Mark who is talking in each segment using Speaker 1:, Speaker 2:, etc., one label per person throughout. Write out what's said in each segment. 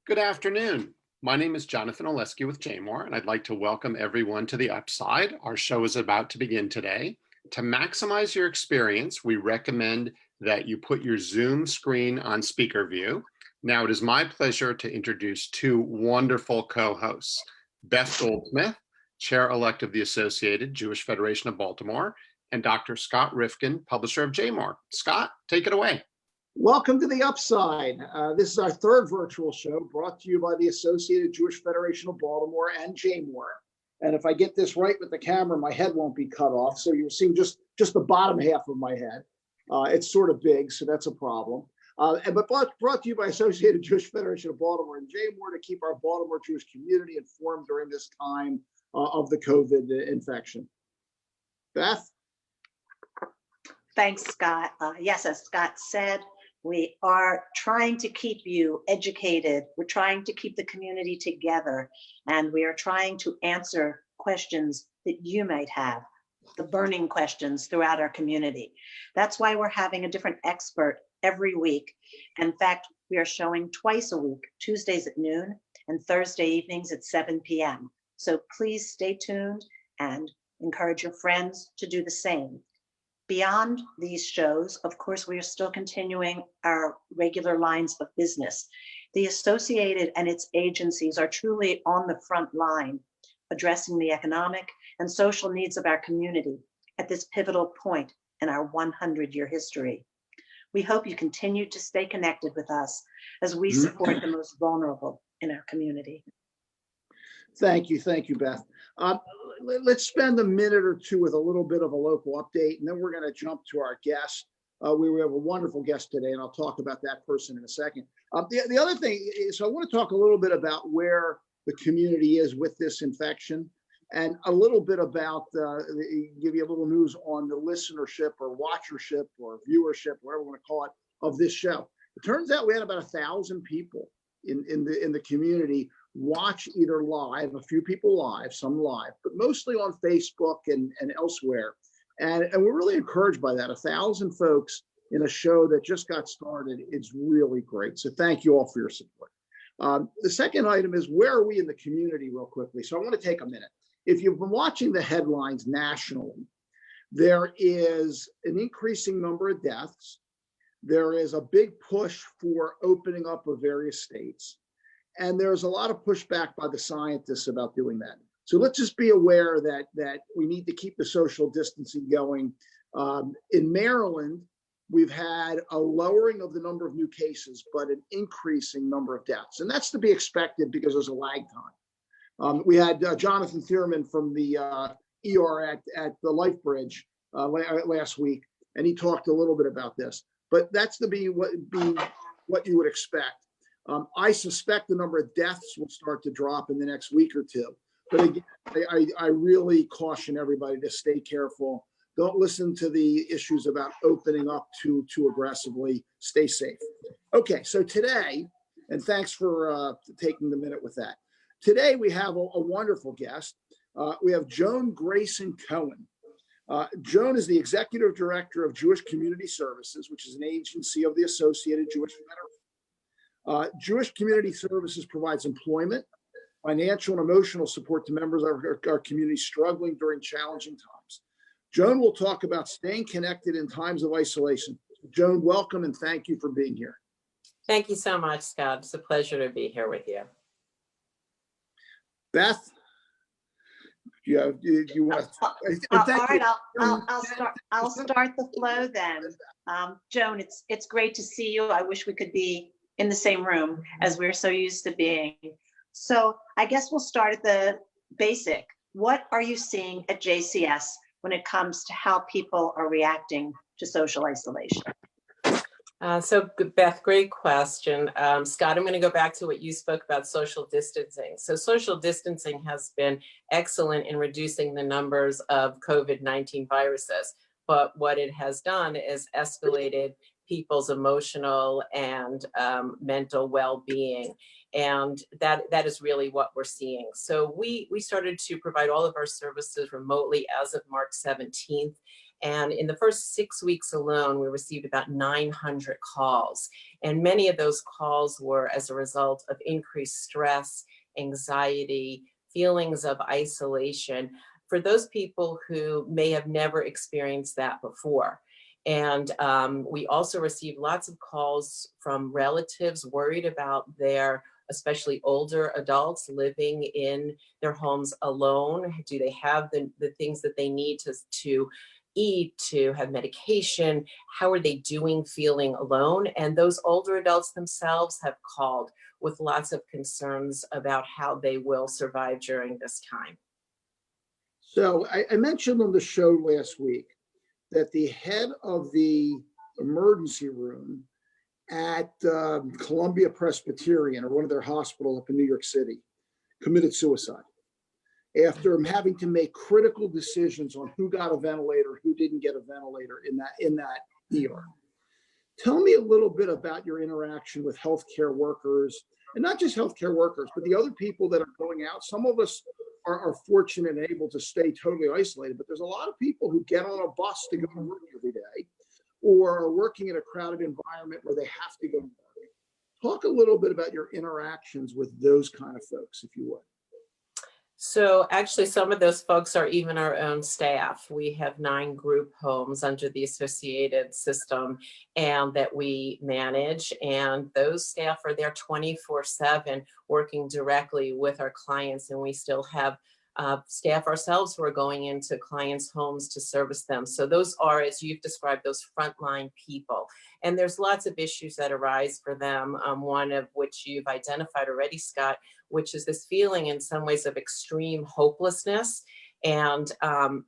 Speaker 1: Good afternoon. My name is Jonathan Oleski with JMOR, and I'd like to welcome everyone to The Upside. Our show is about to begin today. To maximize your experience, we recommend that you put your Zoom screen on speaker view. Now, it is my pleasure to introduce two wonderful co-hosts, Beth Goldsmith, Chair-elect of the Associated Jewish Federation of Baltimore, and Dr. Scott Rifkin, publisher of JMOR. Scott, take it away.
Speaker 2: Welcome to The Upside. This is our third virtual show brought to you by the Associated Jewish Federation of Baltimore and JMOR. And if I get this right with the camera, my head won't be cut off. So you're seeing just the bottom half of my head. It's sort of big, so that's a problem. But brought to you by Associated Jewish Federation of Baltimore and JMOR to keep our Baltimore Jewish community informed during this time of the COVID infection. Beth?
Speaker 3: Thanks, Scott. Yes, as Scott said, we are trying to keep you educated. We're trying to keep the community together, and we are trying to answer questions that you might have, the burning questions throughout our community. That's why we're having a different expert every week. In fact, we are showing twice a week, Tuesdays at noon and Thursday evenings at 7 p.m. So please stay tuned and encourage your friends to do the same. Beyond these shows, of course, we are still continuing our regular lines of business. The Associated and its agencies are truly on the front line, addressing the economic and social needs of our community at this pivotal point in our 100-year history. We hope you continue to stay connected with us as we support the most vulnerable in our community.
Speaker 2: Thank you, Beth. Let's spend a minute or two with a little bit of a local update, and then we're going to jump to our guest. We have a wonderful guest today, and I'll talk about that person in a second. The other thing is, I want to talk a little bit about where the community is with this infection, and a little bit about, give you a little news on the listenership or watchership or viewership, whatever you want to call it, of this show. It turns out we had about 1,000 people in the community watch either live, a few people live, some live, but mostly on Facebook and elsewhere. And we're really encouraged by that. 1,000 folks in a show that just got started. It's really great. So thank you all for your support. The second item is, where are we in the community, real quickly? So I want to take a minute. If you've been watching the headlines nationally, there is an increasing number of deaths. There is a big push for opening up of various states. And there's a lot of pushback by the scientists about doing that. So let's just be aware that we need to keep the social distancing going. In Maryland, we've had a lowering of the number of new cases, but an increasing number of deaths. And that's to be expected because there's a lag time. We had Jonathan Thierman from the ER at the Life Bridge last week, and he talked a little bit about this. But that's to be what you would expect. I suspect the number of deaths will start to drop in the next week or two. But again, I really caution everybody to stay careful. Don't listen to the issues about opening up too aggressively. Stay safe. Okay, so today, and thanks for taking the minute with that. Today we have a wonderful guest. We have Joan Grayson Cohen. Joan is the Executive Director of Jewish Community Services, which is an agency of the Associated Jewish Federation. Jewish Community Services provides employment, financial and emotional support to members of our community struggling during challenging times. Joan will talk about staying connected in times of isolation. Joan, welcome and thank you for being here.
Speaker 4: Thank you so much, Scott. It's a pleasure to be here with you.
Speaker 2: Beth, do you want to?
Speaker 3: All right, I'll start the flow then. Joan, it's great to see you. I wish we could be in the same room as we're so used to being. So I guess we'll start at the basic. What are you seeing at JCS when it comes to how people are reacting to social isolation?
Speaker 4: So Beth, great question. Scott, I'm going to go back to what you spoke about, social distancing. So social distancing has been excellent in reducing the numbers of COVID-19 viruses. But what it has done is escalated people's emotional and mental well-being. And that is really what we're seeing. So we started to provide all of our services remotely as of March 17th. And in the first 6 weeks alone, we received about 900 calls. And many of those calls were as a result of increased stress, anxiety, feelings of isolation for those people who may have never experienced that before. And we also received lots of calls from relatives worried about their, especially older adults living in their homes alone. Do they have the things that they need to eat, to have medication? How are they doing feeling alone? And those older adults themselves have called with lots of concerns about how they will survive during this time.
Speaker 2: So I mentioned on the show last week that the head of the emergency room at Columbia Presbyterian, or one of their hospitals up in New York City, committed suicide after having to make critical decisions on who got a ventilator, who didn't get a ventilator in that ER. Tell me a little bit about your interaction with healthcare workers, and not just healthcare workers, but the other people that are going out. Some of us are fortunate and able to stay totally isolated, but there's a lot of people who get on a bus to go to work every day, or are working in a crowded environment where they have to go to work. Talk a little bit about your interactions with those kind of folks, if you would.
Speaker 4: So actually, some of those folks are even our own staff. We have 9 group homes under the associated system and that we manage. And those staff are there 24/7 working directly with our clients. And we still have staff ourselves who are going into clients' homes to service them. So those are, as you've described, those frontline people. And there's lots of issues that arise for them, one of which you've identified already, Scott, which is this feeling in some ways of extreme hopelessness and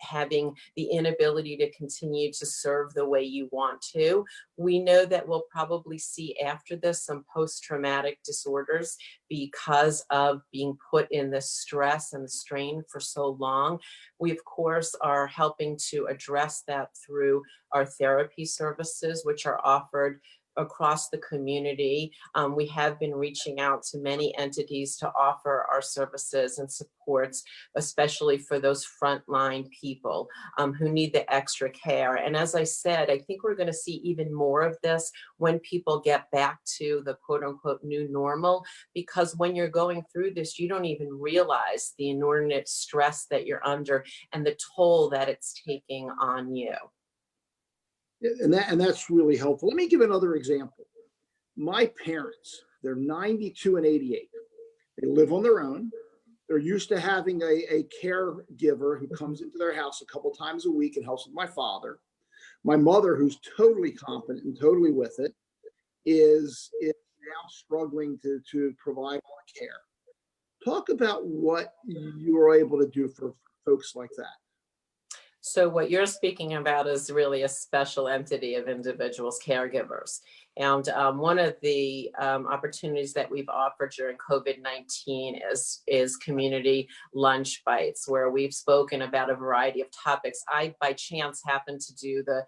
Speaker 4: having the inability to continue to serve the way you want to. We know that we'll probably see after this some post-traumatic disorders because of being put in the stress and the strain for so long. We, of course, are helping to address that through our therapy services, which are offered across the community. We have been reaching out to many entities to offer our services and supports, especially for those frontline people who need the extra care. And as I said, I think we're going to see even more of this when people get back to the quote unquote new normal, because when you're going through this, you don't even realize the inordinate stress that you're under and the toll that it's taking on you.
Speaker 2: And that's really helpful. Let me give another example. My parents, they're 92 and 88. They live on their own. They're used to having a caregiver who comes into their house a couple times a week and helps with my father. My mother, who's totally competent and totally with it, is now struggling to provide all the care. Talk about what you are able to do for folks like that.
Speaker 4: So what you're speaking about is really a special entity of individuals, caregivers. And one of the opportunities that we've offered during COVID-19 is community lunch bites, where we've spoken about a variety of topics. I, by chance, happen to do the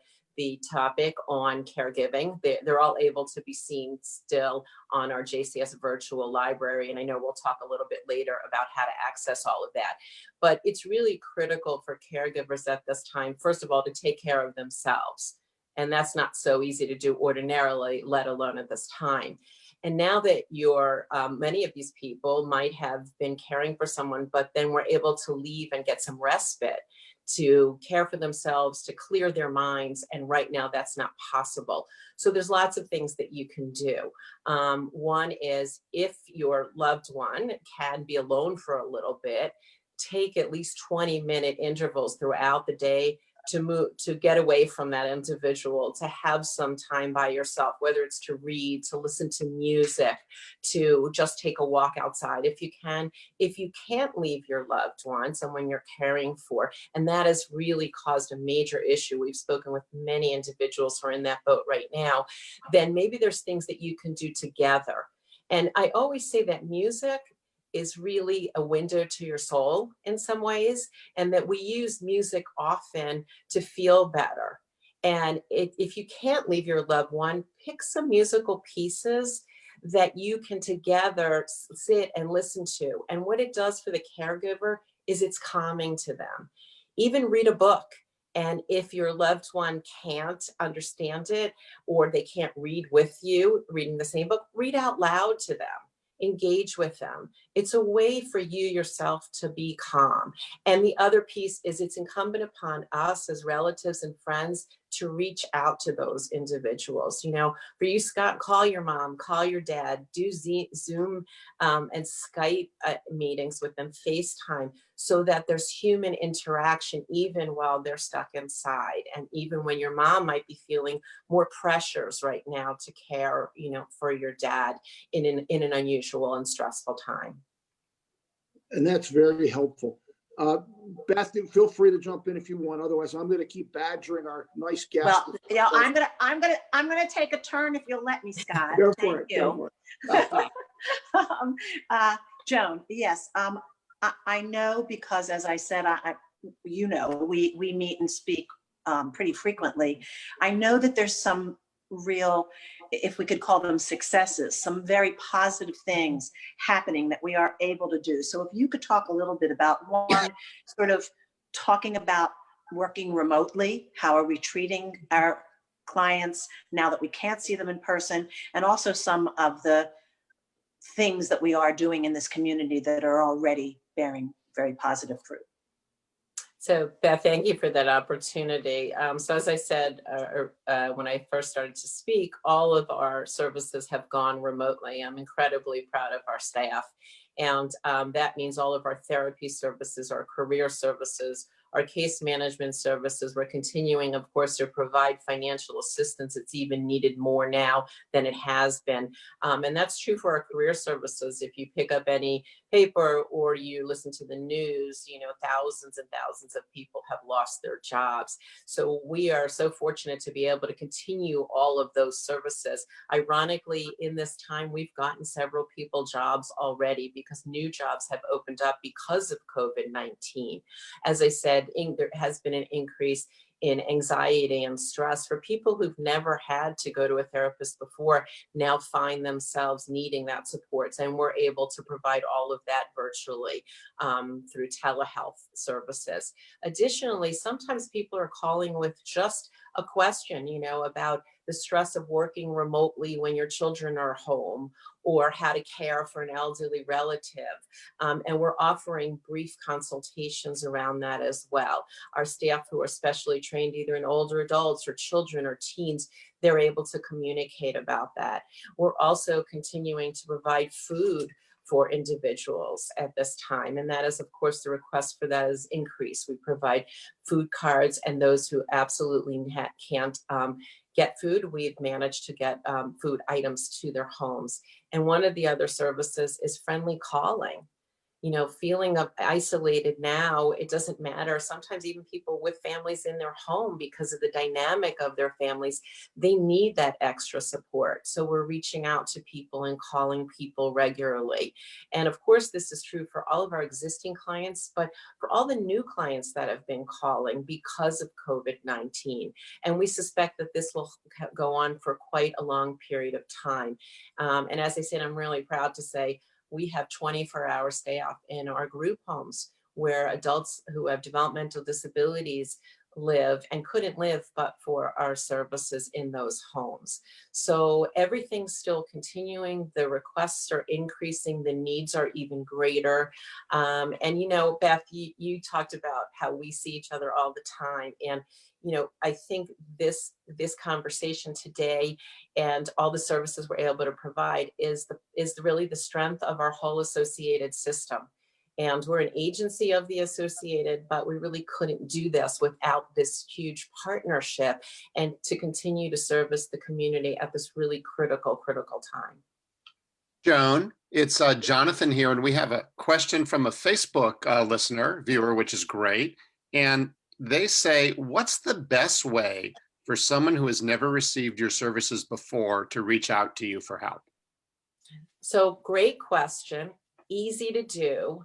Speaker 4: topic on caregiving. They're all able to be seen still on our JCS virtual library. And I know we'll talk a little bit later about how to access all of that. But it's really critical for caregivers at this time, first of all, to take care of themselves. And that's not so easy to do ordinarily, let alone at this time. And now that many of these people might have been caring for someone, but then were able to leave and get some respite to care for themselves, to clear their minds. And right now that's not possible. So there's lots of things that you can do. One is, if your loved one can be alone for a little bit, take at least 20-minute intervals throughout the day to get away from that individual, to have some time by yourself, whether it's to read, to listen to music, to just take a walk outside if you can. If you can't leave your loved one, someone you're caring for, and that has really caused a major issue, we've spoken with many individuals who are in that boat right now, then maybe there's things that you can do together. And I always say that music is really a window to your soul in some ways, and that we use music often to feel better. And if you can't leave your loved one, pick some musical pieces that you can together sit and listen to. And what it does for the caregiver is it's calming to them. Even read a book. And if your loved one can't understand it, or they can't read with you, reading the same book, read out loud to them, engage with them. It's a way for you yourself to be calm. And the other piece is it's incumbent upon us as relatives and friends to reach out to those individuals. You know, for you, Scott, call your mom, call your dad, do Zoom and Skype meetings with them, FaceTime, so that there's human interaction even while they're stuck inside. And even when your mom might be feeling more pressures right now to care, you know, for your dad in an unusual and stressful time.
Speaker 2: And that's very helpful. Beth, feel free to jump in if you want. Otherwise, I'm going to keep badgering our nice guest.
Speaker 3: Well, yeah, I'm gonna take a turn if you'll let me, Scott.
Speaker 2: Go
Speaker 3: Thank
Speaker 2: for it.
Speaker 3: you.
Speaker 2: Go for it.
Speaker 3: Joan, yes, I know, because as I said, you know, we meet and speak pretty frequently. I know that there's some real, if we could call them successes, some very positive things happening that we are able to do. So if you could talk a little bit about one, sort of talking about working remotely, how are we treating our clients now that we can't see them in person, and also some of the things that we are doing in this community that are already bearing very positive fruit.
Speaker 4: So Beth, thank you for that opportunity. So as I said, when I first started to speak, all of our services have gone remotely. I'm incredibly proud of our staff. And that means all of our therapy services, our career services, our case management services. We're continuing, of course, to provide financial assistance. It's even needed more now than it has been. And that's true for our career services. If you pick up any paper or you listen to the news, you know, thousands and thousands of people have lost their jobs. So we are so fortunate to be able to continue all of those services. Ironically, in this time, we've gotten several people jobs already because new jobs have opened up because of COVID-19. As I said, there has been an increase in anxiety and stress for people who've never had to go to a therapist before, now find themselves needing that support. And we're able to provide all of that virtually through telehealth services. Additionally, sometimes people are calling with just a question, you know, about the stress of working remotely when your children are home, or how to care for an elderly relative. And we're offering brief consultations around that as well. Our staff who are specially trained either in older adults or children or teens, they're able to communicate about that. We're also continuing to provide food for individuals at this time. And that is, of course, the request for that is increased. We provide food cards, and those who absolutely can't get food, we've managed to get food items to their homes. And one of the other services is friendly calling. You know, feeling isolated now, it doesn't matter. Sometimes even people with families in their home, because of the dynamic of their families, they need that extra support. So we're reaching out to people and calling people regularly. And of course, this is true for all of our existing clients, but for all the new clients that have been calling because of COVID-19. And we suspect that this will go on for quite a long period of time. And as I said, I'm really proud to say, we have 24-hour staff in our group homes where adults who have developmental disabilities live and couldn't live but for our services in those homes. So everything's still continuing. The requests are increasing. The needs are even greater. And, you know, Beth, you talked about how we see each other all the time. And, you know, I think this conversation today and all the services we're able to provide is really the strength of our whole associated system. And we're an agency of the Associated, but we really couldn't do this without this huge partnership and to continue to service the community at this really critical time.
Speaker 1: Joan, it's Jonathan here, and we have a question from a Facebook viewer, which is great. And they say, what's the best way for someone who has never received your services before to reach out to you for help?
Speaker 4: So great question, easy to do.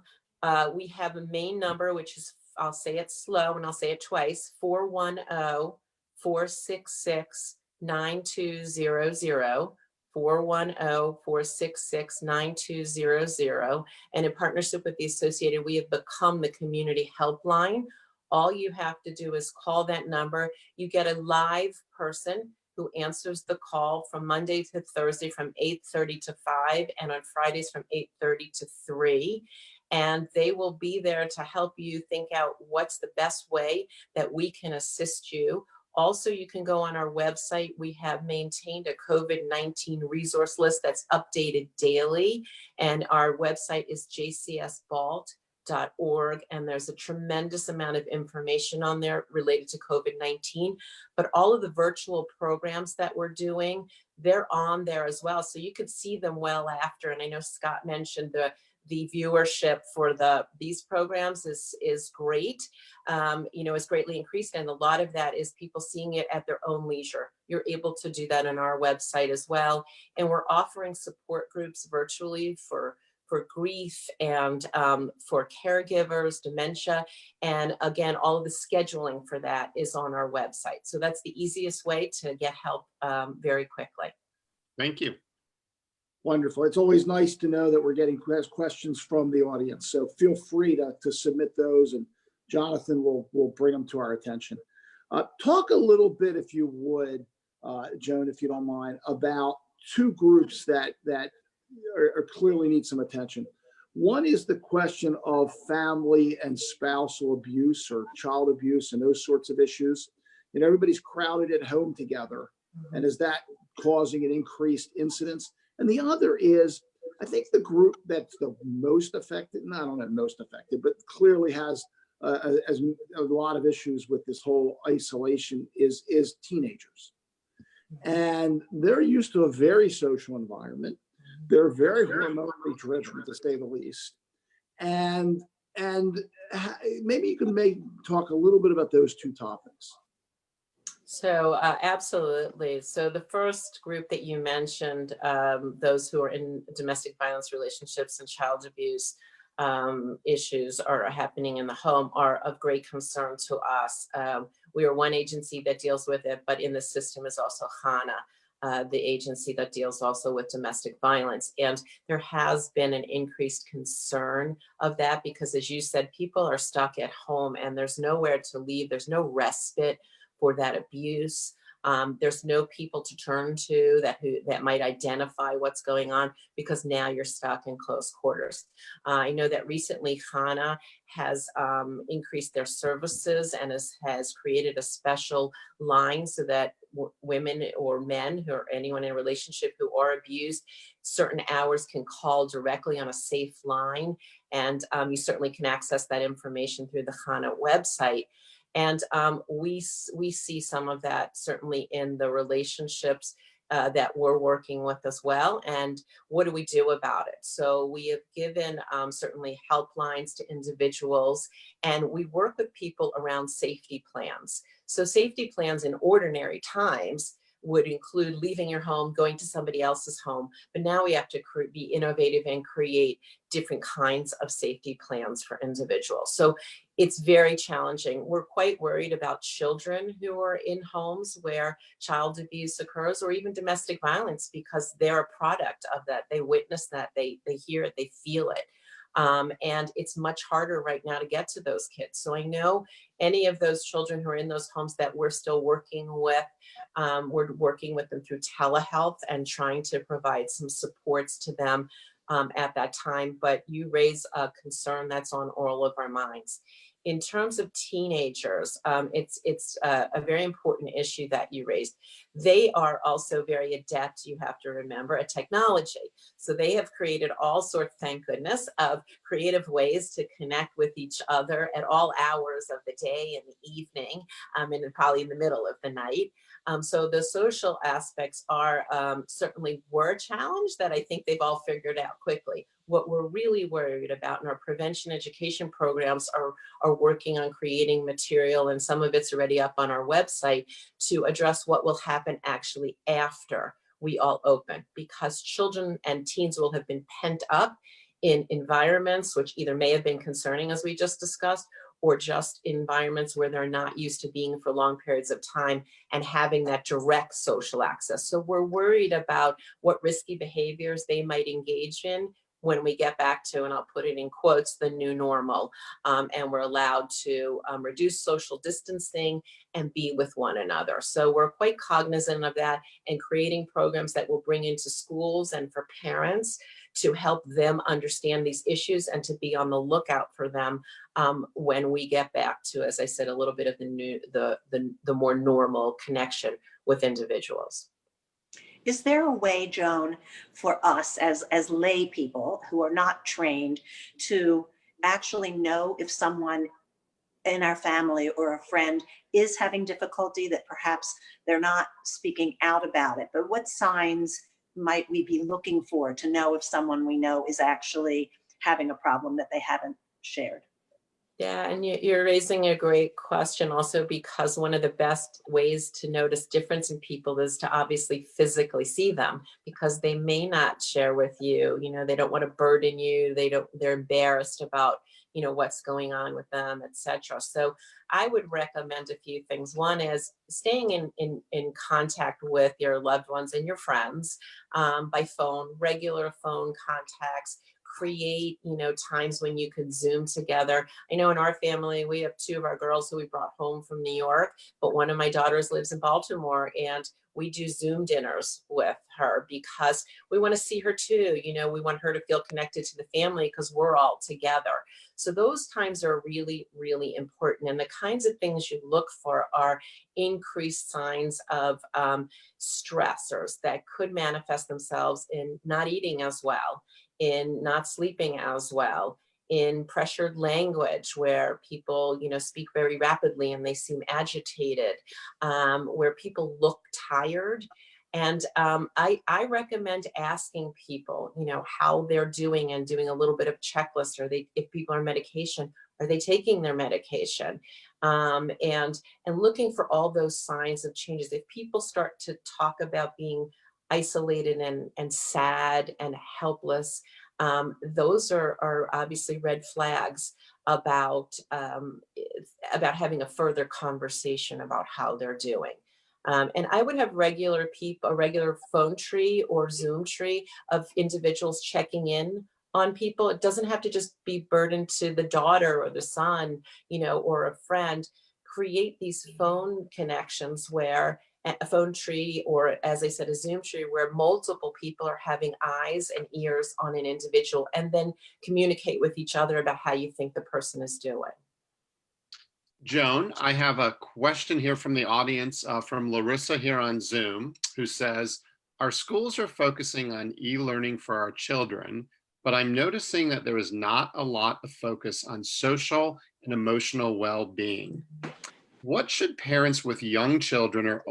Speaker 4: We have a main number, which is, I'll say it slow and I'll say it twice, 410-466-9200, 410-466-9200. And in partnership with the Associated, we have become the community helpline All you have to do is call that number. You get a live person who answers the call from Monday to Thursday from 8:30 to 5, and on Fridays from 8:30 to 3. And they will be there to help you think out what's the best way that we can assist you. Also, you can go on our website. We have maintained a COVID-19 resource list that's updated daily. And our website is jcsbalt.org. And there's a tremendous amount of information on there related to COVID-19. But all of the virtual programs that we're doing, they're on there as well. So you could see them well after. And I know Scott mentioned the viewership for these programs is great. It's greatly increased, and a lot of that is people seeing it at their own leisure. You're able to do that on our website as well, and we're offering support groups virtually for grief and for caregivers, dementia, and again, all of the scheduling for that is on our website. So that's the easiest way to get help very quickly.
Speaker 1: Thank you.
Speaker 2: Wonderful. It's always nice to know that we're getting questions from the audience. So feel free to submit those, and Jonathan will bring them to our attention. Talk a little bit, if you would, Joan, if you don't mind, about two groups that are clearly need some attention. One is the question of family and spousal abuse or child abuse and those sorts of issues. Everybody's crowded at home together, and is that causing an increased incidence? And the other is, I think the group that's the most affected, I don't know most affected, but clearly has a lot of issues with this whole isolation is teenagers. And they're used to a very social environment. They're very remotely driven, to say the least. And maybe you can talk a little bit about those two topics.
Speaker 4: So absolutely. So the first group that you mentioned, those who are in domestic violence relationships and child abuse issues are happening in the home, are of great concern to us. We are one agency that deals with it, but in the system is also HANA, the agency that deals also with domestic violence. And there has been an increased concern of that because, as you said, people are stuck at home and there's nowhere to leave. There's no respite for that abuse. There's no people to turn to that might identify what's going on, because now you're stuck in close quarters. I know that recently HANA has increased their services and has created a special line so that women or men or anyone in a relationship who are abused, certain hours can call directly on a safe line. And you certainly can access that information through the HANA website. And we see some of that certainly in the relationships that we're working with as well. And what do we do about it? So we have given certainly helplines to individuals, and we work with people around safety plans. So safety plans in ordinary times would include leaving your home, going to somebody else's home. But now we have to be innovative and create different kinds of safety plans for individuals. So it's very challenging. We're quite worried about children who are in homes where child abuse occurs, or even domestic violence, because they're a product of that. They witness that, they hear it, they feel it. And it's much harder right now to get to those kids. So I know any of those children who are in those homes that we're still working with, we're working with them through telehealth and trying to provide some supports to them at that time. But you raise a concern that's on all of our minds. In terms of teenagers, it's a very important issue that you raised. They are also very adept, you have to remember, at technology. So they have created all sorts, thank goodness, of creative ways to connect with each other at all hours of the day and the evening, and probably in the middle of the night. So the social aspects are certainly were a challenge that I think they've all figured out quickly. What we're really worried about in our prevention education programs are working on creating material, and some of it's already up on our website, to address what will happen actually after we all open, because children and teens will have been pent up in environments which either may have been concerning, as we just discussed, or just environments where they're not used to being for long periods of time and having that direct social access. So we're worried about what risky behaviors they might engage in when we get back to, and I'll put it in quotes, the new normal. And we're allowed to reduce social distancing and be with one another. So we're quite cognizant of that and creating programs that will bring into schools and for parents to help them understand these issues and to be on the lookout for them when we get back to, as I said, a little bit of the more normal connection with individuals.
Speaker 3: Is there a way, Joan, for us as lay people who are not trained to actually know if someone in our family or a friend is having difficulty, that perhaps they're not speaking out about it, but what signs might we be looking for to know if someone we know is actually having a problem that they haven't shared?
Speaker 4: Yeah, and you're raising a great question also, because one of the best ways to notice difference in people is to obviously physically see them, because they may not share with you, they don't want to burden you, they're embarrassed about, what's going on with them, etc. So I would recommend a few things. One is staying in contact with your loved ones and your friends by phone, regular phone contacts. Create, times when you could Zoom together. I know in our family, we have two of our girls who we brought home from New York, but one of my daughters lives in Baltimore, and we do Zoom dinners with her because we want to see her too. We want her to feel connected to the family because we're all together. So those times are really, really important. And the kinds of things you look for are increased signs of stressors that could manifest themselves in not eating as well, in not sleeping as well, in pressured language where people, speak very rapidly and they seem agitated, where people look tired. And I recommend asking people, how they're doing and doing a little bit of checklist. If people are on medication, are they taking their medication? And looking for all those signs of changes. If people start to talk about being isolated and sad and helpless, those are obviously red flags about having a further conversation about how they're doing. And I would have a regular phone tree or Zoom tree of individuals checking in on people. It doesn't have to just be burdened to the daughter or the son, or a friend. Create these phone connections where a phone tree, or as I said, a Zoom tree, where multiple people are having eyes and ears on an individual, and then communicate with each other about how you think the person is doing.
Speaker 1: Joan, I have a question here from the audience from Larissa here on Zoom, who says, our schools are focusing on e-learning for our children, but I'm noticing that there is not a lot of focus on social and emotional well-being. What should parents with young children or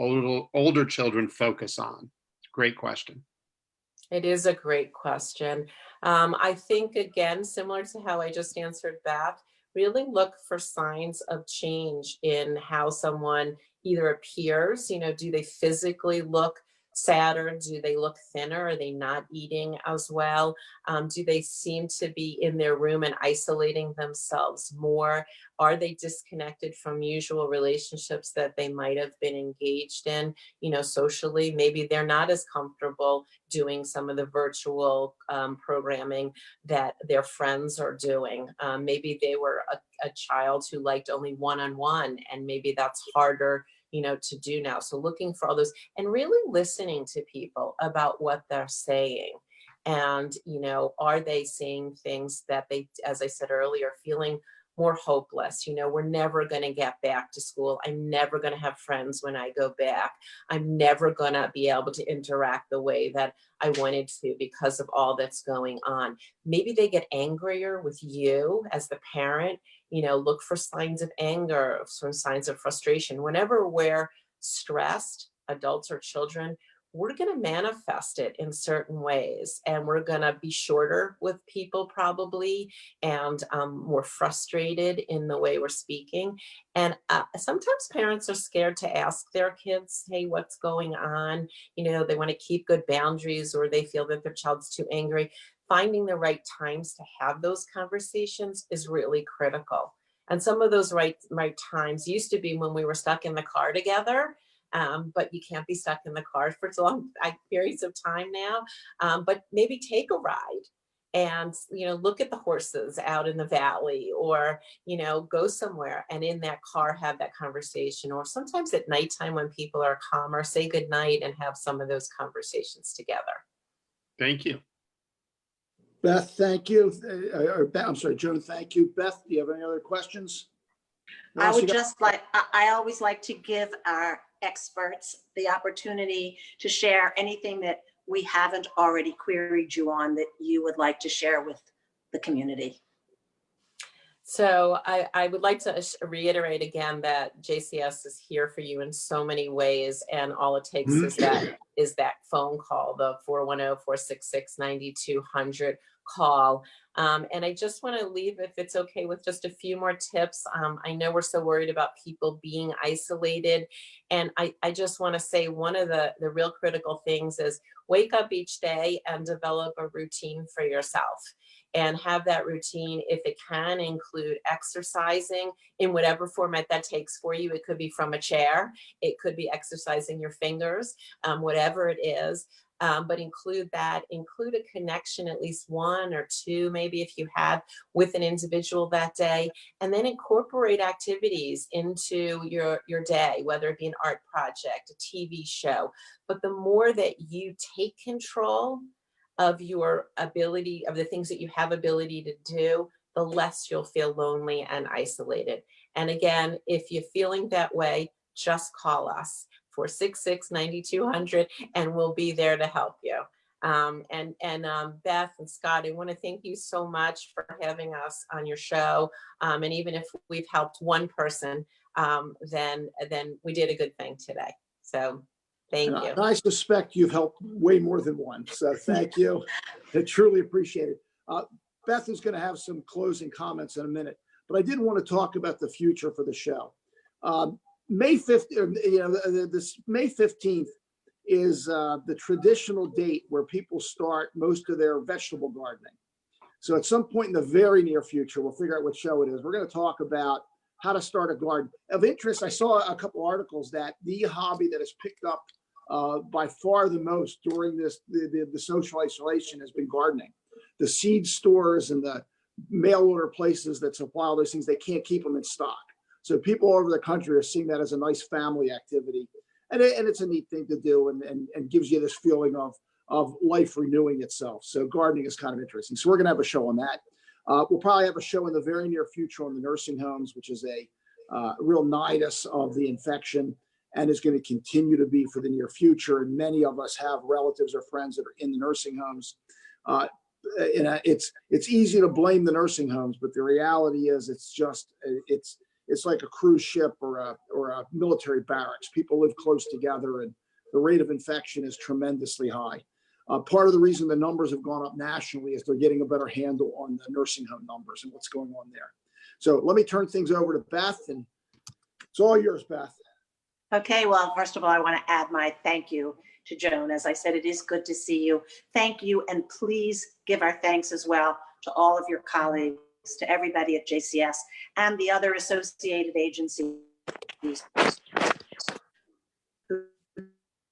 Speaker 1: older children focus on? Great question.
Speaker 4: It is a great question. I think, again, similar to how I just answered Beth, really look for signs of change in how someone either appears, do they physically look sadder? Do they look thinner? Are they not eating as well? Do they seem to be in their room and isolating themselves more? Are they disconnected from usual relationships that they might have been engaged in, socially? Maybe they're not as comfortable doing some of the virtual programming that their friends are doing. Maybe they were a child who liked only one-on-one, and maybe that's harder to do now. So looking for all those and really listening to people about what they're saying. And, are they saying things that they, as I said earlier, feeling more hopeless? We're never going to get back to school. I'm never going to have friends when I go back. I'm never going to be able to interact the way that I wanted to because of all that's going on. Maybe they get angrier with you as the parent. Look for signs of anger, some signs of frustration. Whenever we're stressed, adults or children, we're going to manifest it in certain ways, and we're going to be shorter with people probably, and more frustrated in the way we're speaking. And sometimes parents are scared to ask their kids, hey, what's going on? They want to keep good boundaries, or they feel that their child's too angry. Finding the right times to have those conversations is really critical. And some of those right times used to be when we were stuck in the car together. But you can't be stuck in the car for so long periods of time now. But maybe take a ride and, look at the horses out in the valley, or, go somewhere and in that car have that conversation. Or sometimes at nighttime when people are calmer, say goodnight and have some of those conversations together.
Speaker 1: Thank you.
Speaker 2: Beth, thank you. I'm sorry, Joan, thank you. Beth, do you have any other questions?
Speaker 3: I would just like, I always like to give our experts the opportunity to share anything that we haven't already queried you on that you would like to share with the community.
Speaker 4: So I would like to reiterate again that JCS is here for you in so many ways, and all it takes is that phone call, the 410-466-9200 call. And I just want to leave, if it's okay, with just a few more tips. I know we're so worried about people being isolated, and I just want to say one of the real critical things is wake up each day and develop a routine for yourself. And have that routine, if it can, include exercising in whatever format that takes for you. It could be from a chair, it could be exercising your fingers, whatever it is. But include that, include a connection, at least one or two, maybe if you have, with an individual that day, and then incorporate activities into your day, whether it be an art project, a TV show. But the more that you take control of your ability, of the things that you have ability to do, the less you'll feel lonely and isolated. And again, if you're feeling that way, just call us, 466-9200, and we'll be there to help you. Beth and Scott, I want to thank you so much for having us on your show. And even if we've helped one person, then we did a good thing today. So thank you.
Speaker 2: And I suspect you've helped way more than one. So thank you. I truly appreciate it. Beth is going to have some closing comments in a minute, but I did want to talk about the future for the show. May 5th, this May 15th is the traditional date where people start most of their vegetable gardening. So at some point in the very near future, we'll figure out what show it is. We're going to talk about how to start a garden. Of interest, I saw a couple articles that the hobby that has picked up by far the most during this the social isolation has been gardening. The seed stores and the mail order places that supply all those things, they can't keep them in stock. So people all over the country are seeing that as a nice family activity. And it's a neat thing to do, and gives you this feeling of life renewing itself. So gardening is kind of interesting. So we're going to have a show on that. We'll probably have a show in the very near future on the nursing homes, which is a real nidus of the infection and is going to continue to be for the near future. And many of us have relatives or friends that are in the nursing homes. It's easy to blame the nursing homes, but the reality is it's like a cruise ship or a military barracks. People live close together, and the rate of infection is tremendously high. Part of the reason the numbers have gone up nationally is they're getting a better handle on the nursing home numbers and what's going on there. So let me turn things over to Beth, and it's all yours, Beth.
Speaker 3: Okay, well, first of all, I want to add my thank you to Joan. As I said, it is good to see you. Thank you, and please give our thanks as well to all of your colleagues, to everybody at JCS and the other associated agencies who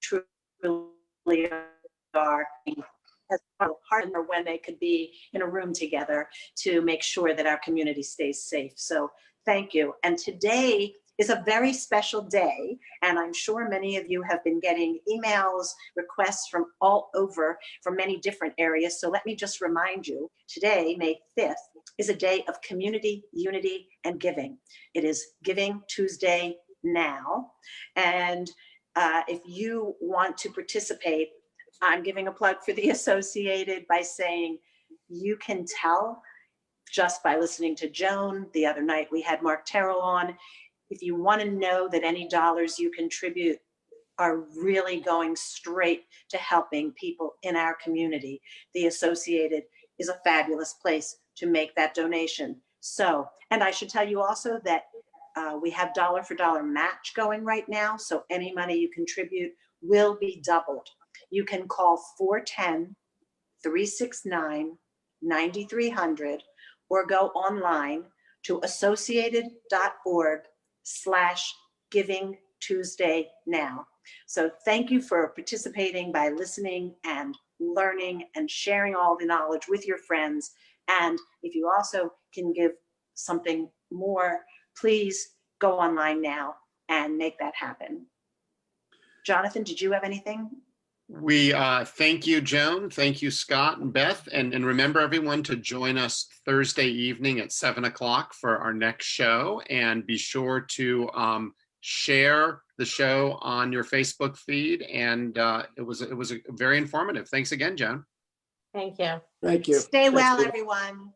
Speaker 3: truly are as partner when they could be in a room together to make sure that our community stays safe. So thank you. And today is a very special day, and I'm sure many of you have been getting emails, requests from all over, from many different areas. So let me just remind you, today, May 5th, is a day of community, unity, and giving. It is Giving Tuesday now. And if you want to participate, I'm giving a plug for the Associated by saying you can tell just by listening to Joan. The other night we had Mark Terrell on. If you want to know that any dollars you contribute are really going straight to helping people in our community, the Associated is a fabulous place to make that donation. So, and I should tell you also that we have dollar for dollar match going right now. So any money you contribute will be doubled. You can call 410-369-9300 or go online to associated.org/Giving Tuesday now. So thank you for participating by listening, and learning and sharing all the knowledge with your friends. And if you also can give something more, please go online now and make that happen. Jonathan, did you have anything?
Speaker 1: We thank you, Joan. Thank you, Scott and Beth. And remember, everyone, to join us Thursday evening at 7 o'clock for our next show. And be sure to share the show on your Facebook feed. And it was very informative. Thanks again, Joan.
Speaker 4: Thank you.
Speaker 2: Thank you.
Speaker 3: Stay well,
Speaker 2: Thanks.
Speaker 3: everyone.